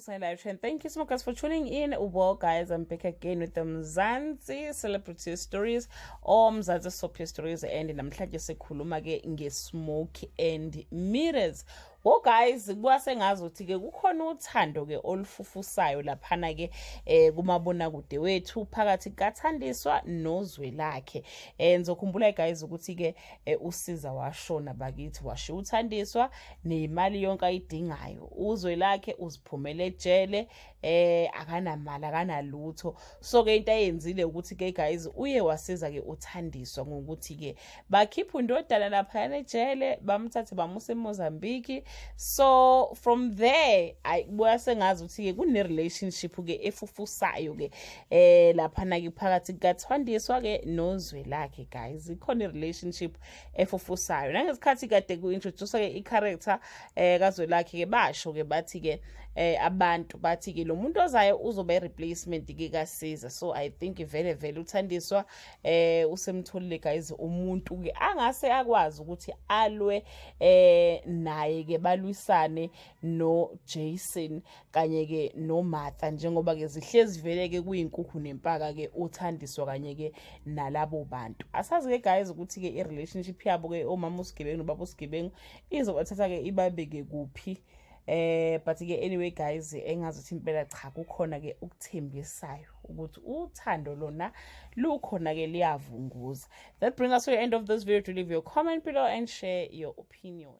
Sunny Live Trend. Thank you so much guys for tuning in. Well guys, I'm back again with the Mzansi celebrity stories or Mzansi soapy stories, and namhlanje sikhuluma ke nge-smoke and mirrors. Well guys, kwasengazuthi ke kukhona uthando ke olufufusayo laphana ke kumabona kude wethu phakathi kaThandiswa noZwelakhe. Ngizokhumbula guys ukuthi ke usiza washona bakithi washiya uThandiswa nemali yonke ayidingayo. uZwelakhe uziphumele ejele akanamali akanalutho. So ke into ayenzile ukuthi ke guys uye wasiza ke uThandiswa ngokuthi ke bakhipha undodana lapha ejele bamthathe bamuse eMozambique. So from there kwasengazi ukuthi ke kune relationship ke efufusayo ke laphana ke phakathi kaThandiswa ke noZwelakhe guys. Ikhona relationship efufusayo nangesikhathi kade ku-introduce ke i-character kaZwelakhe ke basho ke bathi ke abantu bathi ke lo muntu ozayo uzoba replacement ke kaSiza. So I think vele uThandiswa usemtholile guys umuntu ke angase akwazi ukuthi alwe naye ke balwisane no Jason kanye ke no Martha, njengoba ke zihlezi vele ke kuyinkukhu nempaka ke uThandiswa kanye ke nalabo bantu. Asazi ke guys ukuthi ke i-relationship yabo ke omama uSigebengu nobaba uSigebengu izobathatha ke ibabeke kuphi. But ke anyway guys, engazi ukuthi impela cha kukhona ke ukuthembisayo ukuthi uthando lona lukhona ke liyavunguza. That brings us to the end of this video. To leave your comment below and share your opinion.